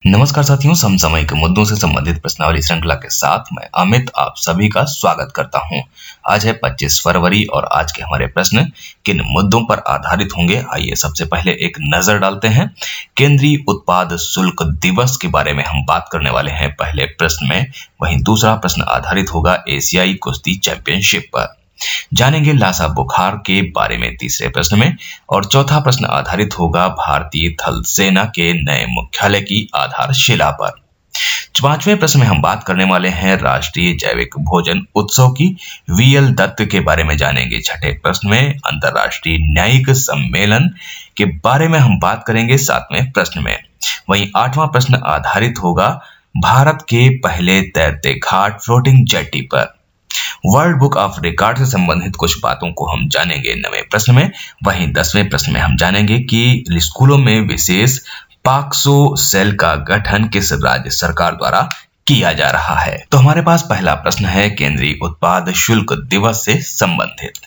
नमस्कार साथियों, समसामयिक मुद्दों से संबंधित प्रश्नावली श्रृंखला के साथ मैं अमित आप सभी का स्वागत करता हूं। आज है 25 फरवरी और आज के हमारे प्रश्न किन मुद्दों पर आधारित होंगे, आइए सबसे पहले एक नजर डालते हैं। केंद्रीय उत्पाद शुल्क दिवस के बारे में हम बात करने वाले हैं पहले प्रश्न में। वहीं दूसरा प्रश्न आधारित होगा एशियाई कुश्ती चैंपियनशिप पर। जानेंगे लासा बुखार के बारे में तीसरे प्रश्न में। और चौथा प्रश्न आधारित होगा भारतीय थल सेना के नए मुख्यालय की आधारशिला पर। पांचवें प्रश्न में हम बात करने वाले हैं राष्ट्रीय जैविक भोजन उत्सव की। वीएल दत्त के बारे में जानेंगे। छठे प्रश्न में अंतरराष्ट्रीय न्यायिक सम्मेलन के बारे में हम बात करेंगे सातवें प्रश्न में। वहीं आठवां प्रश्न आधारित होगा भारत के पहले तैरते घाट फ्लोटिंग जेट्टी पर। वर्ल्ड बुक ऑफ रिकॉर्ड से संबंधित कुछ बातों को हम जानेंगे 9वें प्रश्न में। वहीं 10वें प्रश्न में हम जानेंगे कि स्कूलों में विशेष पॉक्सो सेल का गठन किस राज्य सरकार द्वारा किया जा रहा है। तो हमारे पास पहला प्रश्न है केंद्रीय उत्पाद शुल्क दिवस से संबंधित।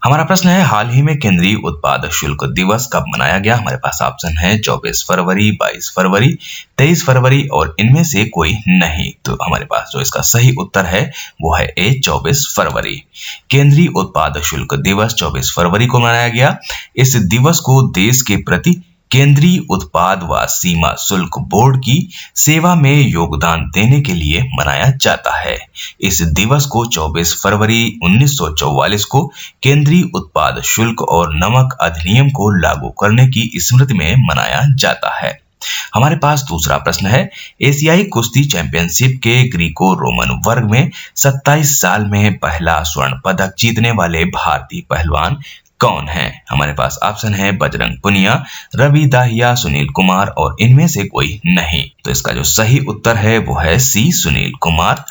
हमारा प्रश्न है हाल ही में केंद्रीय उत्पाद शुल्क दिवस कब मनाया गया। हमारे पास ऑप्शन है 24 फरवरी, 22 फरवरी, 23 फरवरी और इनमें से कोई नहीं। तो हमारे पास जो इसका सही उत्तर है वो है ए 24 फरवरी। केंद्रीय उत्पाद शुल्क दिवस 24 फरवरी को मनाया गया। इस दिवस को देश के प्रति केंद्रीय उत्पाद व सीमा शुल्क बोर्ड की सेवा में योगदान देने के लिए मनाया जाता है। इस दिवस को 24 फरवरी 1944 को केंद्रीय उत्पाद शुल्क और नमक अधिनियम को लागू करने की स्मृति में मनाया जाता है। हमारे पास दूसरा प्रश्न है एशियाई कुश्ती चैंपियनशिप के ग्रीको रोमन वर्ग में 27 साल में पहला स्वर्ण पदक जीतने वाले भारतीय पहलवान कौन है। हमारे पास ऑप्शन है बजरंग पुनिया, रवि दाहिया, सुनील कुमार और इनमें से कोई नहीं। तो इसका जो सही उत्तर है वो है सी सुनील कुमार।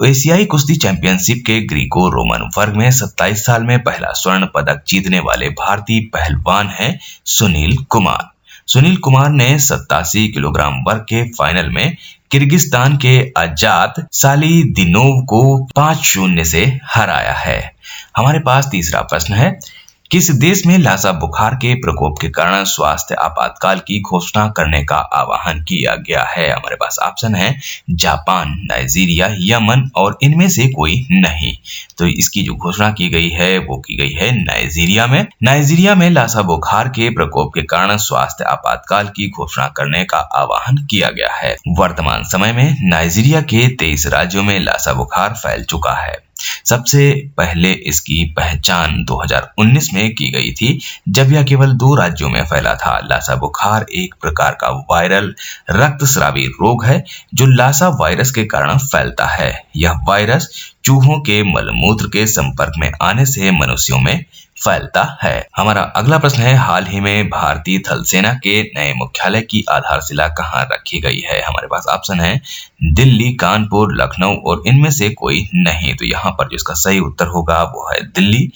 एशियाई कुश्ती चैंपियनशिप के ग्रीको रोमन वर्ग में 27 साल में पहला स्वर्ण पदक जीतने वाले भारतीय पहलवान है सुनील कुमार। सुनील कुमार ने 87 किलोग्राम वर्ग के फाइनल में किर्गिस्तान के आजाद सालिदिनोव को 5-0 से हराया है। हमारे पास तीसरा प्रश्न है किस देश में लासा बुखार के प्रकोप के कारण स्वास्थ्य आपातकाल की घोषणा करने का आह्वान किया गया है। हमारे पास ऑप्शन है जापान, नाइजीरिया, यमन और इनमें से कोई नहीं। तो इसकी जो घोषणा की गई है वो की गई है नाइजीरिया में। नाइजीरिया में लासा बुखार के प्रकोप के कारण स्वास्थ्य आपातकाल की घोषणा करने का आह्वान किया गया है। वर्तमान समय में नाइजीरिया के 23 राज्यों में लासा बुखार फैल चुका है। सबसे पहले इसकी पहचान 2019 में की गई थी जब यह केवल 2 राज्यों में फैला था। लासा बुखार एक प्रकार का वायरल रक्तस्रावी रोग है जो लासा वायरस के कारण फैलता है। यह वायरस चूहों के मलमूत्र के संपर्क में आने से मनुष्यों में फैलता है। हमारा अगला प्रश्न है हाल ही में भारतीय थल सेना के नए मुख्यालय की आधारशिला कहाँ रखी गई है। हमारे पास ऑप्शन है दिल्ली, कानपुर, लखनऊ और इनमें से कोई नहीं। तो यहाँ पर जिसका सही उत्तर होगा वो है दिल्ली।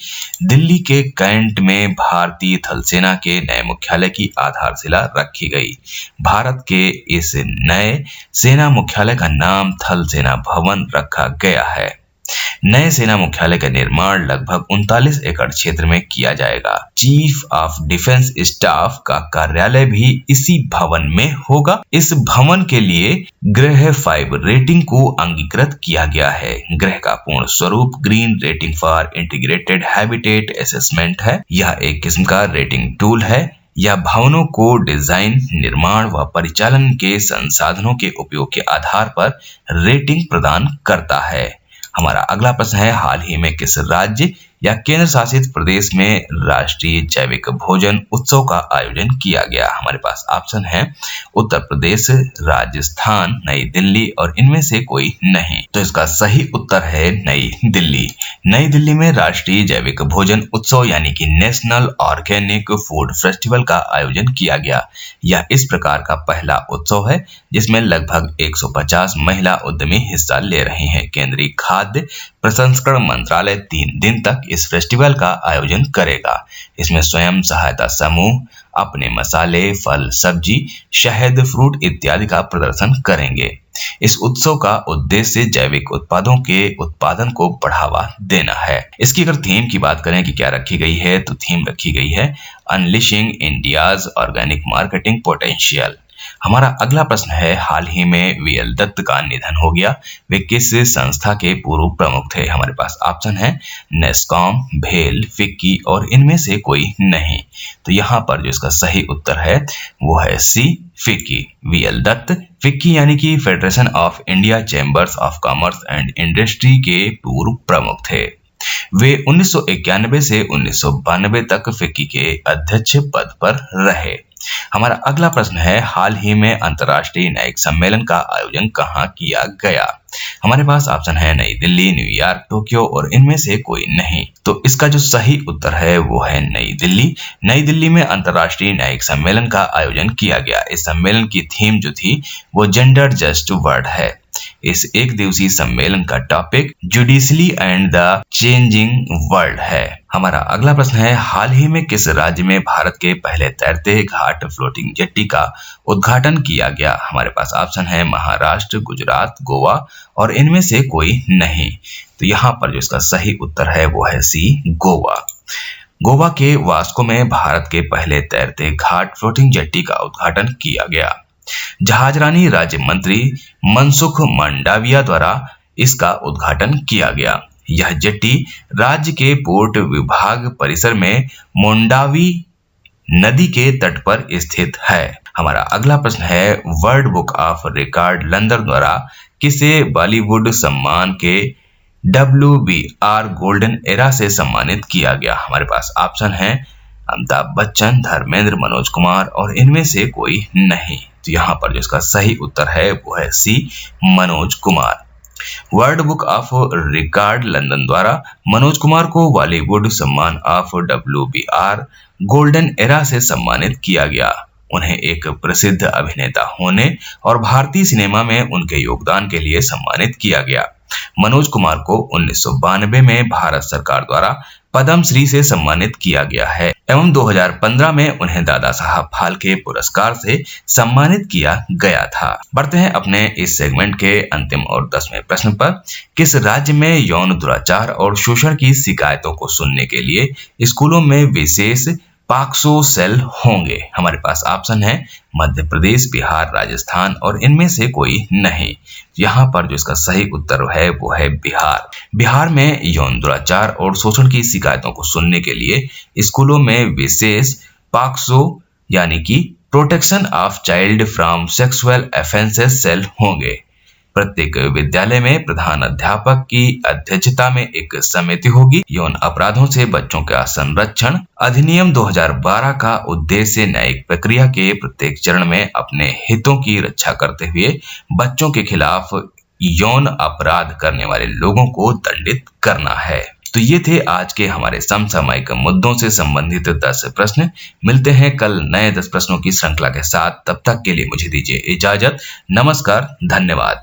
दिल्ली के कैंट में भारतीय थल सेना के नए मुख्यालय की आधारशिला रखी गई। भारत के इस नए सेना मुख्यालय का नाम थल सेना भवन रखा गया है। नए सेना मुख्यालय का निर्माण लगभग 39 एकड़ क्षेत्र में किया जाएगा। चीफ ऑफ डिफेंस स्टाफ का कार्यालय भी इसी भवन में होगा। इस भवन के लिए ग्रह 5 रेटिंग को अंगीकृत किया गया है। ग्रह का पूर्ण स्वरूप green rating for integrated habitat assessment है। यह एक किस्म का रेटिंग टूल है। यह भवनों को डिजाइन, निर्माण व परिचालन के संसाधनों के उपयोग के आधार पर रेटिंग प्रदान करता है। हमारा अगला प्रश्न है हाल ही में किस राज्य या केंद्र शासित प्रदेश में राष्ट्रीय जैविक भोजन उत्सव का आयोजन किया गया। हमारे पास ऑप्शन है उत्तर प्रदेश, राजस्थान, नई दिल्ली और इनमें से कोई नहीं। तो इसका सही उत्तर है नई दिल्ली। नई दिल्ली में राष्ट्रीय जैविक भोजन उत्सव यानी कि नेशनल ऑर्गेनिक फूड फेस्टिवल का आयोजन किया गया। यह इस प्रकार का पहला उत्सव है जिसमें लगभग 150 महिला उद्यमी हिस्सा ले रहे हैं। केंद्रीय खाद्य प्रसंस्करण मंत्रालय 3 दिन तक इस फेस्टिवल का आयोजन करेगा। इसमें स्वयं सहायता समूह अपने मसाले, फल, सब्जी, शहद, फ्रूट इत्यादि का प्रदर्शन करेंगे। इस उत्सव का उद्देश्य जैविक उत्पादों के उत्पादन को बढ़ावा देना है। इसकी अगर थीम की बात करें कि क्या रखी गई है, तो थीम रखी गई है unleashing India's organic marketing potential. हमारा अगला प्रश्न है, हाल ही में वीएल दत्त का निधन हो गया, वे किस संस्था के पूर्व प्रमुख थे? हमारे पास ऑप्शन है नेस्कॉम, भेल, फिक्की और इनमें से कोई नहीं। तो यहाँ पर जो इसका सही उत्तर है वो है सी, फिक्की। वीएल दत्त फिक्की यानी कि federation of India chambers of commerce and industry के पूर्व प्रमुख थे। वे 1991 से 1992 तक फिक्की के अध्यक्ष पद पर रहे। हमारा अगला प्रश्न है, हाल ही में अंतर्राष्ट्रीय न्यायिक सम्मेलन का आयोजन कहाँ किया गया? हमारे पास ऑप्शन है नई दिल्ली, न्यूयॉर्क, टोक्यो और इनमें से कोई नहीं। तो इसका जो सही उत्तर है वो है नई दिल्ली। नई दिल्ली में अंतर्राष्ट्रीय न्यायिक सम्मेलन का आयोजन किया गया। इस सम्मेलन की थीम जो थी वो जेंडर जस्ट वर्ल्ड है। इस एक दिवसीय सम्मेलन का topic judicially and the changing world है। हमारा अगला प्रश्न है, हाल ही में किस राज्य में भारत के पहले तैरते घाट फ्लोटिंग जेट्टी का उद्घाटन किया गया? हमारे पास ऑप्शन है महाराष्ट्र, गुजरात, गोवा और इनमें से कोई नहीं। तो यहाँ पर जो इसका सही उत्तर है वो है सी, गोवा। गोवा के वास्को में भारत के पहले तैरते घाट फ्लोटिंग जेट्टी का उद्घाटन किया गया। जहाजरानी राज्य मंत्री मनसुख मांडविया द्वारा इसका उद्घाटन किया गया। यह जेट्टी राज्य के पोर्ट विभाग परिसर में मोंडावी नदी के तट पर स्थित है। हमारा अगला प्रश्न है, world book of record London द्वारा किसे बॉलीवुड सम्मान के WBR गोल्डन एरा से सम्मानित किया गया? हमारे पास ऑप्शन है अमिताभ बच्चन, धर्मेंद्र, मनोज कुमार और इनमें से कोई नहीं। तो यहाँ पर जो इसका सही उत्तर है वो है C, Manoj Kumar. World book of record London द्वारा मनोज कुमार को बॉलीवुड सम्मान ऑफ WBR गोल्डन एरा से सम्मानित किया गया। उन्हें एक प्रसिद्ध अभिनेता होने और भारतीय सिनेमा में उनके योगदान के लिए सम्मानित किया गया। मनोज कुमार को 1992 में भारत सरकार द्वारा पद्म श्री से सम्मानित किया गया है एवं 2015 में उन्हें दादा साहब फाल्के पुरस्कार से सम्मानित किया गया था। बढ़ते हैं अपने इस सेगमेंट के अंतिम और 10वें प्रश्न पर। किस राज्य में यौन दुराचार और शोषण की शिकायतों को सुनने के लिए स्कूलों में विशेष पॉक्सो सेल होंगे? हमारे पास ऑप्शन है मध्य प्रदेश, बिहार, राजस्थान और इनमें से कोई नहीं। यहाँ पर जो इसका सही उत्तर है वो है बिहार। बिहार में यौन दुराचार और शोषण की शिकायतों को सुनने के लिए स्कूलों में विशेष पॉक्सो यानी कि protection of child from sexual offences cell होंगे। प्रत्येक विद्यालय में प्रधान अध्यापक की अध्यक्षता में एक समिति होगी। यौन अपराधों से बच्चों का संरक्षण अधिनियम 2012 का उद्देश्य न्यायिक प्रक्रिया के प्रत्येक चरण में अपने हितों की रक्षा करते हुए बच्चों के खिलाफ यौन अपराध करने वाले लोगों को दंडित करना है। तो ये थे आज के हमारे समसामयिक मुद्दों से संबंधित 10 प्रश्न। मिलते हैं कल नए 10 प्रश्नों की श्रृंखला के साथ। तब तक के लिए मुझे दीजिए इजाजत। नमस्कार, धन्यवाद।